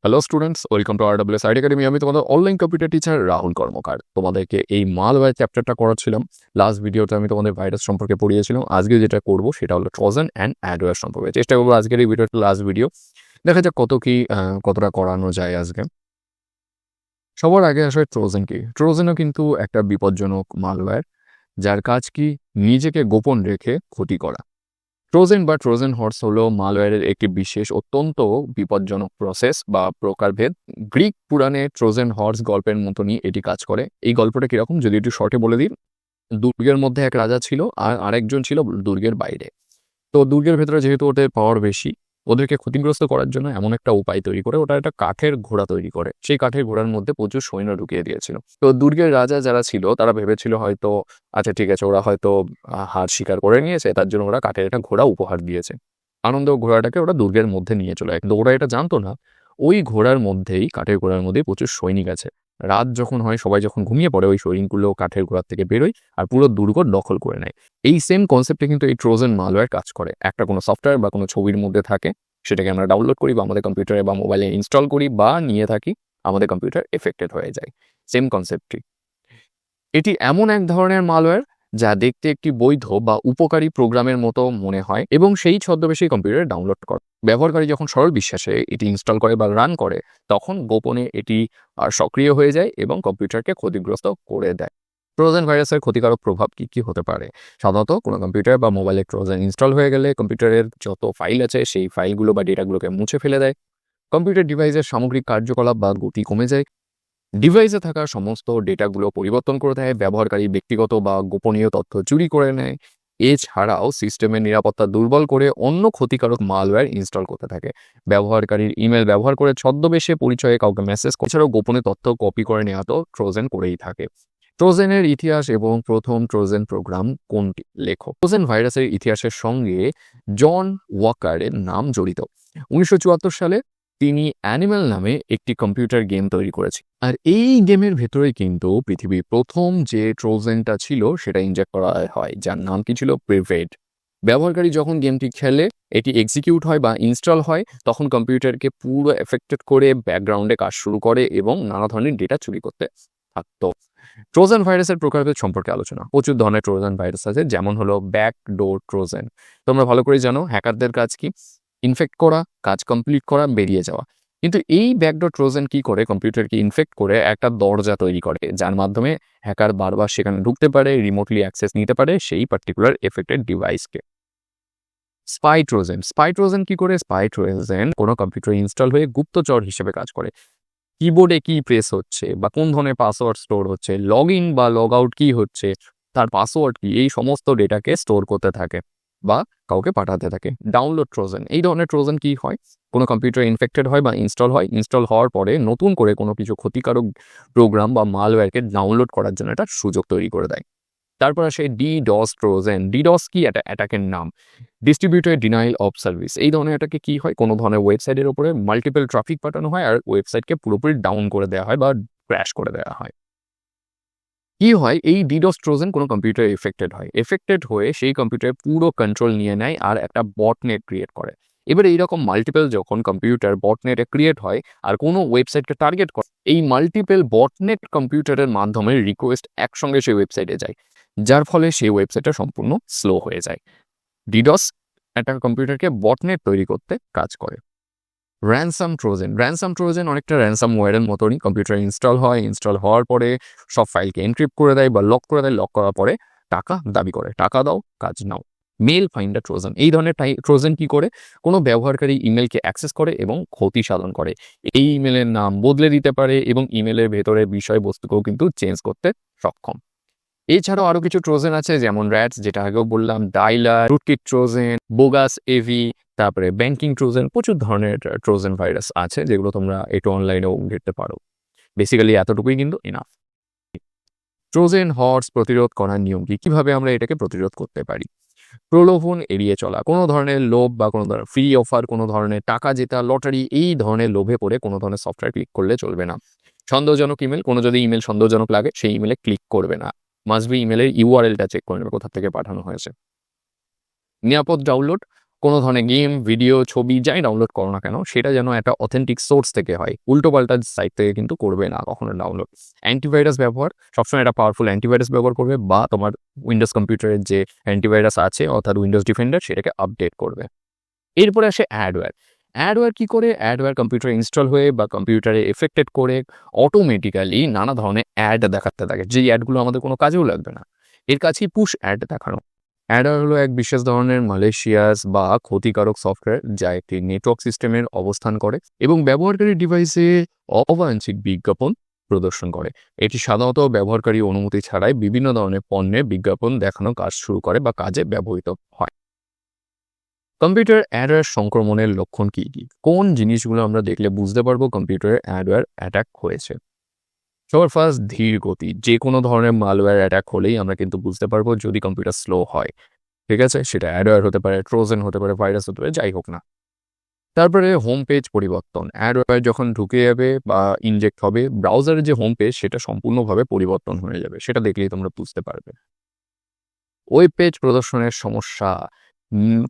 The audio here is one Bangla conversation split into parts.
Hello students, welcome to RWS IT academy. আমি তোমাদের অনলাইন কম্পিউটার টিচার রাহুল কর্মকার। তোমাদেরকে এই মালওয়্যার চ্যাপ্টারটা করাচ্ছিলাম। লাস্ট ভিডিওতে আমি তোমাদের ভাইরাস সম্পর্কে পড়িয়েছিলাম। আজকে যেটা করব সেটা হলো ট্রোজান অ্যান্ড অ্যাডওয়্যার সম্পর্কে। চেষ্টা করবো আজকের এই ভিডিওটা লাস্ট ভিডিও, দেখা যাক কতটা করানো যায় আজকে। সবার আগে আসলে ট্রোজান কি? ট্রোজানও কিন্তু একটা বিপজ্জনক মালওয়্যার, যার কাজ কি নিজেকে গোপন রেখে ক্ষতি করা। ট্রোজান বা ট্রোজান হর্স হলো মালওয়্যারের একটি বিশেষ অত্যন্ত বিপজ্জনক প্রসেস বা প্রকারভেদ। গ্রিক পুরাণে ট্রোজান হর্স গল্পের মতনই এটি কাজ করে। এই গল্পটা কিরকম যদি একটু শর্টে বলে দিই। দুর্গের মধ্যে এক রাজা ছিল আর আরেকজন ছিল দুর্গের বাইরে। তো দুর্গের ভেতরে যেহেতু ওদের পাওয়ার বেশি, ওদেরকে ক্ষতিগ্রস্ত করার জন্য এমন একটা উপায় তৈরি করে, ওটা একটা কাঠের ঘোড়া তৈরি করে। সেই কাঠের ঘোড়ার মধ্যে প্রচুর সৈন্য ঢুকিয়ে দিয়েছিল। তো দুর্গের রাজা যারা ছিল তারা ভেবেছিল হয়তো আচ্ছা ঠিক আছে, ওরা হয়তো হার স্বীকার করে নিয়েছে, তার জন্য ওরা কাঠের একটা ঘোড়া উপহার দিয়েছে। আনন্দ ঘোড়াটাকে ওরা দুর্গের মধ্যে নিয়ে চলে যায়, কিন্তু ওরা এটা জানতো না ওই ঘোড়ার মধ্যেই, কাঠের ঘোড়ার মধ্যেই প্রচুর সৈনিক আছে। রাত যখন হয়, সবাই যখন ঘুমিয়ে পড়ে, ওই সৈনিকগুলো কাঠের ঘোড়ার থেকে বেরোয় আর পুরো দুর্গ দখল করে নেয়। এই সেম কনসেপ্টে কিন্তু এই ট্রোজান মালওয়্যার কাজ করে। একটা কোনো সফটওয়্যার বা কোনো ছবির মধ্যে থাকে, সেটাকে আমরা ডাউনলোড করি বা আমাদের কম্পিউটারে বা মোবাইলে ইনস্টল করি বা নিয়ে থাকি, আমাদের কম্পিউটার এফেক্টেড হয়ে যায়। সেম কনসেপ্টটি। এটি এমন এক ধরনের মালওয়্যার যা দেখতে একটি বৈধ বা উপকারী প্রোগ্রামের মতো মনে হয় এবং সেই ছদ্মবেশেই কম্পিউটারে ডাউনলোড করে। ব্যবহারকারী যখন সরল বিশ্বাসে এটি ইনস্টল করে বা রান করে, তখন গোপনে এটি সক্রিয় হয়ে যায় এবং কম্পিউটারকে ক্ষতিগ্রস্ত করে দেয়। ট্রোজান ভাইরাসের ক্ষতিকারক প্রভাব কি কি হতে পারে? সাধারণত কোনো কম্পিউটার বা মোবাইলে ট্রোজান ইনস্টল হয়ে গেলে কম্পিউটারের যত ফাইল আছে সেই ফাইলগুলো বা ডেটাগুলোকে মুছে ফেলে দেয়। কম্পিউটার ডিভাইসের সামগ্রিক কার্যকলাপ বা গতি কমে যায়। ডিভাইসে থাকা সমস্ত ডেটাগুলো পরিবর্তন করে দেয়। ব্যবহারকারী ব্যক্তিগত বা গোপনীয় তথ্য চুরি করে নেয়। এছাড়াও সিস্টেমের নিরাপত্তা দুর্বল করে অন্য ক্ষতিকারক মালওয়্যার ইনস্টল করতে থাকে। ব্যবহারকারীর ইমেল ব্যবহার করে ছদ্মবেশে পরিচয়ে কাউকে মেসেজ, এছাড়াও গোপনে তথ্য কপি করে নেওয়া তো ট্রোজান করেই থাকে। ট্রোজানের ইতিহাস এবং প্রথম ট্রোজান প্রোগ্রাম কোনটি? লেখো। ট্রোজান ভাইরাসের ইতিহাসের সঙ্গে জন ওয়াকারের নাম জড়িত। 1974 সালে তিনি অ্যানিম্যাল নামে একটি কম্পিউটার গেম তৈরি করেছে। আর এই গেমের ভেতরে কিন্তু পৃথিবীর প্রথম যে ট্রোজানটা ছিল সেটা ইনজেক্ট করা হয়, যার নাম কি ছিল? প্রিভেড। ব্যবহারকারী যখন গেমটি খেলে, এটি এক্সিকিউট হয় বা ইনস্টল হয়, তখন কম্পিউটারকে পুরো এফেক্টেড করে ব্যাকগ্রাউন্ডে কাজ শুরু করে এবং নানা ধরনের ডেটা চুরি করতে থাকতো। ট্রোজান ভাইরাসের প্রকারভেদ সম্পর্কে আলোচনা। প্রচুর ধরনের ট্রোজান ভাইরাস আছে, যেমন হলো ব্যাকডোর ট্রোজান। তোমরা ভালো করে জানো হ্যাকারদের কাজ কি? ইনফেক্ট করা, কাজ কমপ্লিট করা, বেরিয়ে যাওয়া। কিন্তু এই ব্যাকডোর ট্রোজান কি করে? কম্পিউটারকে ইনফেক্ট করে একটা দরজা তৈরি করে, যার মাধ্যমে হ্যাকার বারবার সেখানে ঢুকতে পারে, রিমোটলি অ্যাক্সেস নিতে পারে সেই পার্টিকুলার এফেক্টেড ডিভাইসকে। Spy Trojan. স্পাই ট্রোজান কি করে? স্পাই ট্রোজান কোনো কম্পিউটার ইনস্টল হয়ে গুপ্তচর হিসেবে কাজ করে। কিবোর্ডে কি প্রেস হচ্ছে বা কোন ধরনের পাসওয়ার্ড স্টোর হচ্ছে, লগ ইন বা লগ আউট কি হচ্ছে, তার পাসওয়ার্ড কি, এই সমস্ত ডেটাকে স্টোর করতে থাকে বা কাউকে পাঠাতে থাকে। Download Trojan. এই ধরনের ট্রোজান কি হয়? কোনো কম্পিউটার ইনফেক্টেড হয় বা ইনস্টল হয়, ইনস্টল হওয়ার পরে নতুন করে কোনো কিছু ক্ষতিকারক প্রোগ্রাম বা মালওয়্যারকে ডাউনলোড করার জন্য একটা সুযোগ তৈরি করে দেয়। তারপর আসে ডিডস ট্রোজান। ডিডস কি? এটা অ্যাটাকের নাম। Distributed denial of service. এই ধরনের অ্যাটাকে কি হয়? কোনো ধরনের ওয়েবসাইটের উপরে মাল্টিপল ট্রাফিক পাঠানো হয় আর ওয়েবসাইটকে পুরোপুরি ডাউন করে দেওয়া হয় বা ক্র্যাশ করে দেওয়া হয়। কি হয়? এই ডিডস ট্রোজান কোনো কম্পিউটার এফেক্টেড হয়, এফেক্টেড হয়ে সেই কম্পিউটারে পুরো কন্ট্রোল নিয়ে নেয় আর একটা বটনেট ক্রিয়েট করে। এবার এইরকম মাল্টিপল যখন কম্পিউটার বটনেটে ক্রিয়েট হয় আর কোনো ওয়েবসাইটকে টার্গেট করে, এই মাল্টিপল বটনেট কম্পিউটারের মাধ্যমে রিকোয়েস্ট একসঙ্গে সেই ওয়েবসাইটে যায়, যার ফলে সেই ওয়েবসাইটটা সম্পূর্ণ স্লো হয়ে যায়। ডিডস একটা কম্পিউটারকে বটনেট তৈরি করতে কাজ করে। Ransom Trojan. র্যানসাম ট্রোজান অনেকটা র্যানসাম ওয়্যারের মতনই। কম্পিউটার ইনস্টল হয়, ইনস্টল হওয়ার পরে সব ফাইলকে এনক্রিপ্ট করে দেয় বা লক করে দেয়, লক করার পরে টাকা দাবি করে, টাকা দাও, কাজ নাও। Mail finder Trojan. এই ধরনের ট্রোজান কি করে? কোনো ব্যবহারকারী ইমেলকে অ্যাক্সেস করে এবং ক্ষতি সাধন করে। এই ইমেলের নাম বদলে দিতে পারে এবং ইমেলের ভেতরে বিষয়বস্তুকেও কিন্তু চেঞ্জ করতে সক্ষম। এছাড়াও আরো কিছু ট্রোজান আছে, যেমন র্যাটস, যেটা আগেও বললাম, ডাইলার, রুটকিট ট্রোজান, বোগাস এভি, তারপরে ব্যাংকিং ট্রোজান। প্রচুর ধরনের ট্রোজান ভাইরাস আছে যেগুলো তোমরা একটু অনলাইনেও ঘেঁটতে পারো। বেসিক্যালি এতটুকুই কিন্তু এনাফ। ট্রোজান হর্স প্রতিরোধ করার নিয়ম কি? কিভাবে আমরা এটাকে প্রতিরোধ করতে পারি? প্রলোভন এড়িয়ে চলা। কোনো ধরনের লোভ বা কোনো ধরনের ফ্রি অফার, কোনো ধরনের টাকা জেতা, লটারি, এই ধরনের লোভে পড়ে কোনো ধরনের সফটওয়্যার ক্লিক করলে চলবে না। সন্দেহজনক ইমেল, কোনো যদি ইমেল সন্দেহজনক লাগে সেই ইমেলে ক্লিক করবে না। মাস্ট বি ইমেলের ইউআরএলটা চেক করে নেবে কোথা থেকে পাঠানো হয়েছে। নিরাপদ ডাউনলোড। কোনো ধরনের গেম, ভিডিও, ছবি যাই ডাউনলোড করো না কেন সেটা যেন একটা অথেন্টিক সোর্স থেকে হয়, উল্টোপাল্টা সাইট থেকে কিন্তু করবে না কখনো ডাউনলোড। অ্যান্টিভাইরাস ব্যবহার, সবসময় একটা পাওয়ারফুল অ্যান্টিভাইরাস ব্যবহার করবে, বা তোমার উইন্ডোজ কম্পিউটারের যে অ্যান্টিভাইরাস আছে অর্থাৎ উইন্ডোজ ডিফেন্ডার সেটাকে আপডেট করবে। এরপরে আসে অ্যাডওয়্যার। অ্যাডওয়্যার কি করে? অ্যাডওয়্যার কম্পিউটারে ইনস্টল হয়ে বা কম্পিউটারে এফেক্টেড করে অটোমেটিক্যালি নানা ধরনের অ্যাড দেখাতে থাকে, যেই অ্যাডগুলো আমাদের কোনো কাজেও লাগবে না। এর কাছেই পুশ অ্যাড দেখানো। অ্যাডওয়্যার হলো এক বিশেষ ধরনের মালয়েশিয়াস বা ক্ষতিকারক সফটওয়্যার যা একটি নেটওয়ার্ক সিস্টেমের অবস্থান করে এবং ব্যবহারকারী ডিভাইসে অবাঞ্ছিত বিজ্ঞাপন প্রদর্শন করে। এটি সাধারণত ব্যবহারকারী অনুমতি ছাড়াই বিভিন্ন ধরনের পণ্যের বিজ্ঞাপন দেখানো কাজ শুরু করে বা কাজে ব্যবহৃত হয়। কম্পিউটার অ্যাডওয়্যার সংক্রমণের লক্ষণ কি কি? কোন জিনিসগুলো আমরা দেখলে বুঝতে পারবো কম্পিউটারে অ্যাডওয়্যার অ্যাটাক হয়েছে? সবার ফার্স্ট, ধীর গতি। যে কোনো ধরনের মালওয়্যার অ্যাটাক হলেই আমরা কিন্তু বুঝতে পারবো যদি কম্পিউটার স্লো হয়। ঠিক আছে, সেটা অ্যাডওয়্যার হতে পারে, ট্রোজান হতে পারে, ভাইরাস হতে পারে, যাই হোক না। তারপরে হোম পেজ পরিবর্তন। অ্যাডওয়্যার যখন ঢুকে যাবে বা ইনজেক্ট হবে, ব্রাউজারের যে হোম পেজ সেটা সম্পূর্ণভাবে পরিবর্তন হয়ে যাবে, সেটা দেখলেই তোমরা বুঝতে পারবে। ওয়েব পেজ প্রদর্শনের সমস্যা।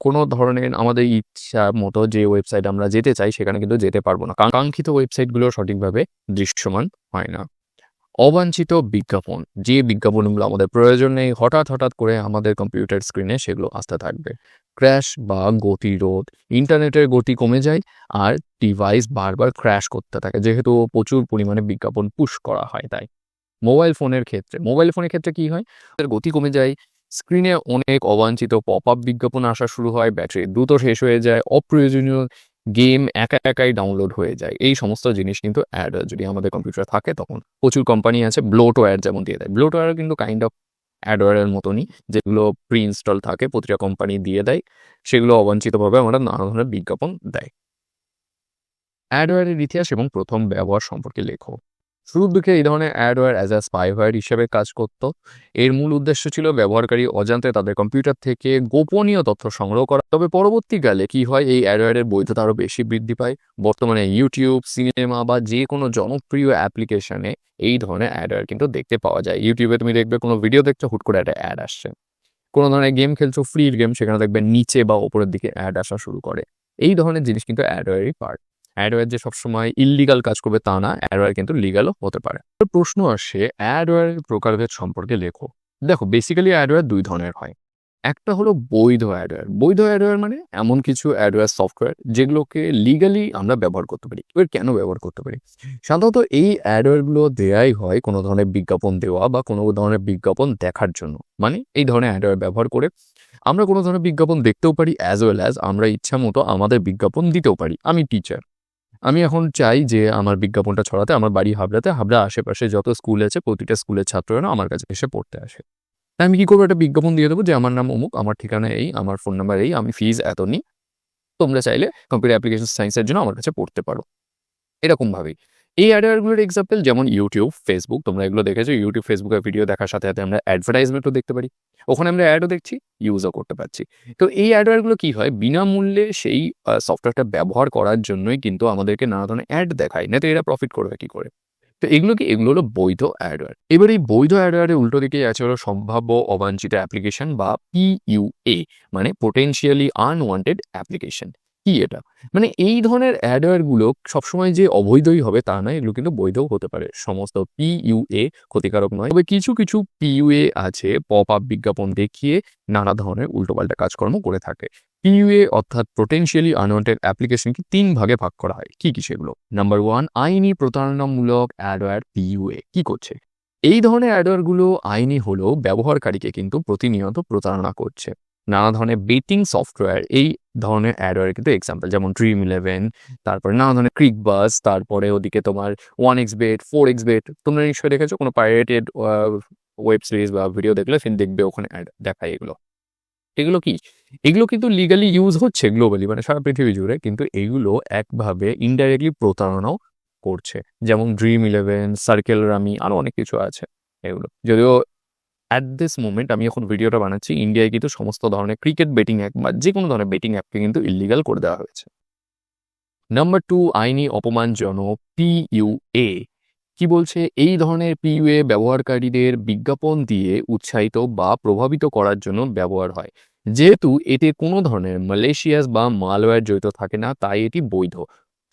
কোনো ধরনের আমাদের ইচ্ছা মতো যে ওয়েবসাইট আমরা যেতে চাই সেখানে কিন্তু যেতে পারবো না, কাঙ্ক্ষিত ওয়েবসাইটগুলো সঠিকভাবে দৃশ্যমান হয় না। অবাঞ্ছিত বিজ্ঞাপন, যে বিজ্ঞাপনগুলো আমাদের প্রয়োজন নেই হঠাৎ করে আমাদের কম্পিউটার স্ক্রিনে সেগুলো আসতে থাকবে। ক্র্যাশ বা গতিরোধ, ইন্টারনেটের গতি কমে যায় আর ডিভাইস বারবার ক্র্যাশ করতে থাকে যেহেতু প্রচুর পরিমাণে বিজ্ঞাপন পুশ করা হয় তাই। মোবাইল ফোনের ক্ষেত্রে কি হয়? এর গতি কমে যায়, স্ক্রিনে অনেক অবাঞ্ছিত পপ আপ বিজ্ঞাপন আসা শুরু হয়, ব্যাটারি দ্রুত শেষ হয়ে যায়, অপ্রয়োজনীয় গেম একাই ডাউনলোড হয়ে যায়। এই সমস্ত জিনিস কিন্তু অ্যাড যদি আমাদের কম্পিউটারে থাকে তখন প্রচুর কোম্পানি আছে ব্লোটওয়্যার যেমন দিয়ে দেয়। ব্লোটওয়্যার কিন্তু কাইন্ড অফ অ্যাডওয়্যারের মতনই, যেগুলো প্রি ইনস্টল থাকে প্রতিটা কোম্পানি দিয়ে দেয়, সেগুলো অবাঞ্ছিতভাবে আমরা নানা ধরনের বিজ্ঞাপন দেয়। অ্যাডওয়্যারের ইতিহাস এবং প্রথম ব্যবহার সম্পর্কে লেখো। শুরুর দিকে এই ধরনের অ্যাডওয়্যার অ্যাজ আ স্পাইওয়্যার হিসেবে কাজ করত। এর মূল উদ্দেশ্য ছিল ব্যবহারকারী অজান্তে তাদের কম্পিউটার থেকে গোপনীয় তথ্য সংগ্রহ করা। তবে পরবর্তীকালে কি হয়, এই অ্যাডওয়্যারের বৈধতা আরও বেশি বৃদ্ধি পায়। বর্তমানে ইউটিউব, সিনেমা বা যে কোনো জনপ্রিয় অ্যাপ্লিকেশনে এই ধরনের অ্যাডওয়্যার কিন্তু দেখতে পাওয়া যায়। ইউটিউবে তুমি দেখবে কোনো ভিডিও দেখছো, হুট করে একটা অ্যাড আসছে। কোনো ধরনের গেম খেলছো, ফ্রি গেম, সেখানে দেখবে নিচে বা ওপরের দিকে অ্যাড আসা শুরু করে। এই ধরনের জিনিস কিন্তু অ্যাডওয়্যারই পার্ট। অ্যাডওয়্যার যে সবসময় ইললিগাল কাজ করবে তা না, অ্যাডওয়্যার কিন্তু লিগালও হতে পারে। প্রশ্ন আসে অ্যাডওয়্যারের প্রকারভেদ সম্পর্কে লেখো। দেখো, বেসিক্যালি অ্যাডওয়্যার দুই ধরনের হয়। একটা হলো বৈধ অ্যাডওয়্যার। বৈধ অ্যাডওয়্যার মানে এমন কিছু অ্যাডওয়্যার সফটওয়্যার যেগুলোকে লিগালি আমরা ব্যবহার করতে পারি। এবার কেন ব্যবহার করতে পারি? সাধারণত এই অ্যাডওয়্যারগুলো দেয়াই হয় কোনো ধরনের বিজ্ঞাপন দেওয়া বা কোনো ধরনের বিজ্ঞাপন দেখার জন্য। মানে এই ধরনের অ্যাডওয়্যার ব্যবহার করে আমরা কোনো ধরনের বিজ্ঞাপন দেখতেও পারি, অ্যাজ ওয়েল অ্যাজ আমরা ইচ্ছা মতো আমাদের বিজ্ঞাপন দিতেও পারি। আমি টিচার, আমি এখন চাই যে আমার বিজ্ঞাপনটা ছড়াতে আমার বাড়ি হাবড়াতে, হাবড়া আশেপাশে যত স্কুল আছে প্রতিটা স্কুলের ছাত্ররা আমার কাছে এসে পড়তে আসে। তাই আমি কি করবো, একটা বিজ্ঞাপন দিয়ে দেবো যে আমার নাম অমুক, আমার ঠিকানা এই, আমার ফোন নাম্বার এই, আমি ফিজ এত নিই, তোমরা চাইলে কম্পিউটার অ্যাপ্লিকেশন সায়েন্সের জন্য আমার কাছে পড়তে পারো। এরকমভাবেই এই অ্যাডওয়ারগুলোর এক্সাম্পল যেমন ইউটিউব, ফেসবুক, তোমরা এগুলো দেখেছো। ইউটিউব, ফেসবুকের ভিডিও দেখার সাথে সাথে আমরা অ্যাডভার্টাইজমেন্টও দেখতে পারি, ওখানে আমরা অ্যাডও দেখছি, ইউজও করতে পারছি। তো এই অ্যাডওয়ারগুলো কি হয়, বিনামূল্যে সেই সফটওয়্যারটা ব্যবহার করার জন্যই কিন্তু আমাদেরকে নানা ধরনের অ্যাড দেখায়, না তো এরা প্রফিট করবে কি করে? তো এগুলো হলো বৈধ অ্যাডওয়্যার। এবার এই বৈধ অ্যাডওয়্যারের উল্টো দিকে আছে হলো সম্ভাব্য অবাঞ্ছিত অ্যাপ্লিকেশন বা পিইউএ, মানে পোটেনশিয়ালি আনওয়ান্টেড অ্যাপ্লিকেশন। কি এটা? মানে এই ধরনের অ্যাডওয়্যারগুলো সবসময় যে অবৈধই হবে তা নয়, এগুলো কিন্তু বৈধও হতে পারে। সমস্ত পিইউএ ক্ষতিকারক নয়, তবে কিছু পিইউএ আছে পপ আপ বিজ্ঞাপন দেখিয়ে নানা ধরনের উল্টোপাল্টা কাজকর্ম করে থাকে। পিইউএ অর্থাৎ পোটেনশিয়ালি আনওয়ান্টেড অ্যাপ্লিকেশনকে ৩ ভাগে ভাগ করা হয়। কি সেগুলো? নাম্বার 1, আইনি প্রতারণামূলক অ্যাডওয়্যার। পিইউএ কি করছে? এই ধরনের অ্যাডওয়্যারগুলো আইনি হলেও ব্যবহারকারীকে কিন্তু প্রতিনিয়ত প্রতারণা করছে। নানা ধরনের বেটিং সফটওয়্যার এই ধরনের অ্যাডওয়্যার কিন্তু এক্সাম্পল, যেমন Dream11, তারপরে নানা ধরনের ক্রিকবাজ, তারপরে ওদিকে তোমার 1xBet, 4xBet। তোমরা নিশ্চয়ই দেখেছো কোনো পাইরেটেড ওয়েব সিরিজ বা ভিডিও দেখলে দেখবে ওখানে অ্যাড দেখায় এগুলো। এগুলো কি? এগুলো কিন্তু লিগালি ইউজ হচ্ছে গ্লোবালি, মানে সারা পৃথিবী জুড়ে, কিন্তু এগুলো একভাবে ইনডাইরেক্টলি প্রতারণাও করছে। যেমন Dream11, সার্কেল রামি, আরও অনেক কিছু আছে এগুলো। যদিও অ্যাট দিস মোমেন্ট আমি এখন ভিডিওটা বানাচ্ছি, ইন্ডিয়ায় কিন্তু সমস্ত ধরনের ক্রিকেট বেটিং অ্যাপ বা যে কোনো ধরনের বেটিং অ্যাপকে কিন্তু ইলিগাল করে দেওয়া হয়েছে। নাম্বার 2, আইনি অপমানজনক পিইউএ। কি বলছে? এই ধরনের পিইউএ ব্যবহারকারীদের বিজ্ঞাপন দিয়ে উৎসাহিত বা প্রভাবিত করার জন্য ব্যবহার হয়, যেহেতু এতে কোনো ধরনের ম্যালিশিয়াস বা মালওয়্যার জড়িত থাকে না, তাই এটি বৈধ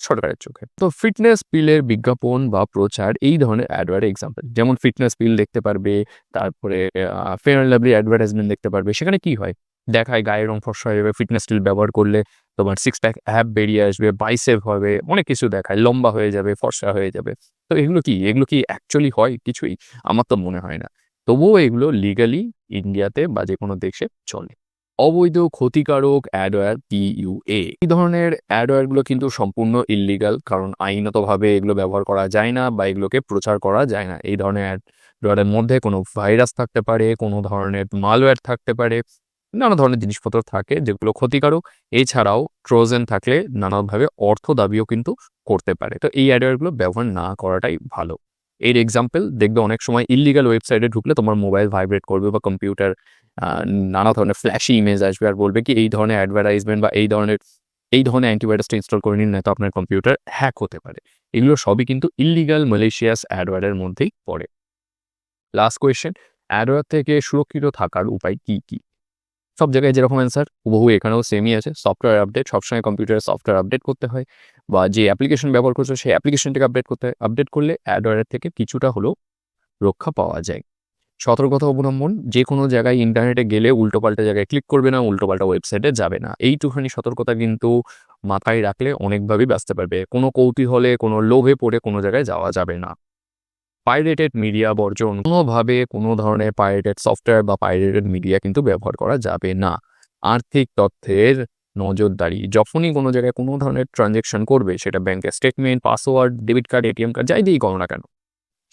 সরকারের চোখে। তো ফিটনেস পিলের বিজ্ঞাপন বা প্রচার এই ধরনের অ্যাডওয়ার্ড এক্সাম্পল, যেমন ফিটনেস পিল দেখতে পারবে, তারপরে ফেয়ার অ্যান্ড লাভলি অ্যাডভার্টাইজমেন্ট দেখতে পারবে। সেখানে কি হয়, দেখায় গায়ের রং ফর্সা হয়ে যাবে, ফিটনেস পিল ব্যবহার করলে তোমার সিক্স প্যাক অ্যাপ বেরিয়ে আসবে, বাইসেপ হবে, অনেক কিছু দেখায়, লম্বা হয়ে যাবে, ফর্সা হয়ে যাবে। তো এগুলো কি অ্যাকচুয়ালি হয় কিছুই? আমার তো মনে হয় না। তবুও এগুলো লিগালি ইন্ডিয়াতে বা যে কোনো দেশে চলে। অবৈধ ক্ষতিকারক অ্যাডওয়্যার PUA, এই ধরনের অ্যাডওয়্যারগুলো কিন্তু সম্পূর্ণ ইল্লিগাল, কারণ আইনতভাবে এগুলো ব্যবহার করা যায় না বা এগুলোকে প্রচার করা যায় না। এই ধরনের অ্যাডওয়্যারের মধ্যে কোনো ভাইরাস থাকতে পারে, কোনো ধরনের মালওয়্যার থাকতে পারে, নানা ধরনের জিনিসপত্র থাকে যেগুলো ক্ষতিকারক। এছাড়াও ট্রোজেন থাকলে নানাভাবে অর্থ দাবিও কিন্তু করতে পারে। তো এই অ্যাডওয়্যারগুলো ব্যবহার না করাটাই ভালো। এর এক্সাম্পল দেখবে, অনেক সময় ইল্লিগাল ওয়েবসাইটে ঢুকলে তোমার মোবাইল ভাইব্রেট করবে বা কম্পিউটার নানা ধরনের ফ্ল্যাশি ইমেজ আসবে আর বলবে কি এই ধরনের অ্যাডভার্টাইজমেন্ট বা এই ধরনের অ্যান্টিভাইরাসটা ইনস্টল করে নিন, নয়তো আপনার কম্পিউটার হ্যাক হতে পারে। এগুলো সবই কিন্তু ইল্লিগাল ম্যালিশিয়াস অ্যাডওয়্যারের মধ্যেই পড়ে। লাস্ট কোয়েশ্চেন, অ্যাডওয়্যার থেকে সুরক্ষিত থাকার উপায় কি কি? সব জায়গায় যেরকম অ্যান্সার হুবহু এখানেও সেমই আছে। সফটওয়্যার আপডেট, সবসময় কম্পিউটারে সফটওয়্যার আপডেট করতে হয়, বা যে অ্যাপ্লিকেশন ব্যবহার করছো সেই অ্যাপ্লিকেশনটাকে আপডেট করতে হয়। আপডেট করলে অ্যাডওয়্যারের থেকে কিছুটা হলেও রক্ষা পাওয়া যায়। সতর্কতা অবলম্বন, যে কোনো জায়গায় ইন্টারনেটে গেলে উল্টোপাল্টা জায়গায় ক্লিক করবে না, উল্টোপাল্টা ওয়েবসাইটে যাবে না। এইটুখানি সতর্কতা কিন্তু মাথায় রাখলে অনেকভাবেই বাঁচতে পারবে। কোনো কৌতূহলে, কোনো লোভে পড়ে কোনো জায়গায় যাওয়া যাবে না। পাইরেটেড মিডিয়া বর্জন, কোনোভাবে কোনো ধরনের পাইরেটেড সফটওয়্যার বা পাইরেটেড মিডিয়া কিন্তু ব্যবহার করা যাবে না। আর্থিক তথ্যের নজরদারি, যখনই কোনো জায়গায় কোনো ধরনের ট্রানজ্যাকশন করবে, সেটা ব্যাংকের statement, password, debit card, ATM card, যাই দিয়েই করো না কেন,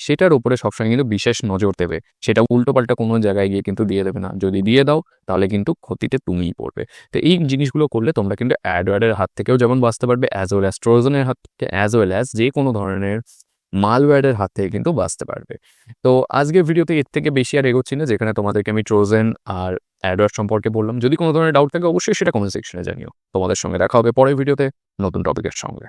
সেটার উপরে সবসময় কিন্তু বিশেষ নজর দেবে। সেটা উল্টোপাল্টা কোনো জায়গায় গিয়ে কিন্তু দিয়ে দেবে না। যদি দিয়ে দাও তাহলে কিন্তু ক্ষতিতে তুমিই পড়বে। তো এই জিনিসগুলো করলে তোমরা কিন্তু অ্যাডওয়্যারের হাত থেকেও যেমন বাঁচতে পারবে, অ্যাজ ওয়েল অ্যাজ ট্রোজনের হাত থেকে, অ্যাজ ওয়েল অ্যাজ যে কোনো ধরনের মালওয়্যারের হাত থেকে কিন্তু বাঁচতে পারবে। তো আজকের ভিডিওতে এর থেকে বেশি আর এগোচ্ছি না, যেখানে তোমাদেরকে আমি ট্রোজেন আর অ্যাডওয়্যার সম্পর্কে বললাম। যদি কোনো ধরনের ডাউট থাকে অবশ্যই সেটা কমেন্ট সেকশনে জানিও। তোমাদের সঙ্গে দেখা হবে পরের ভিডিওতে নতুন টপিকের সঙ্গে।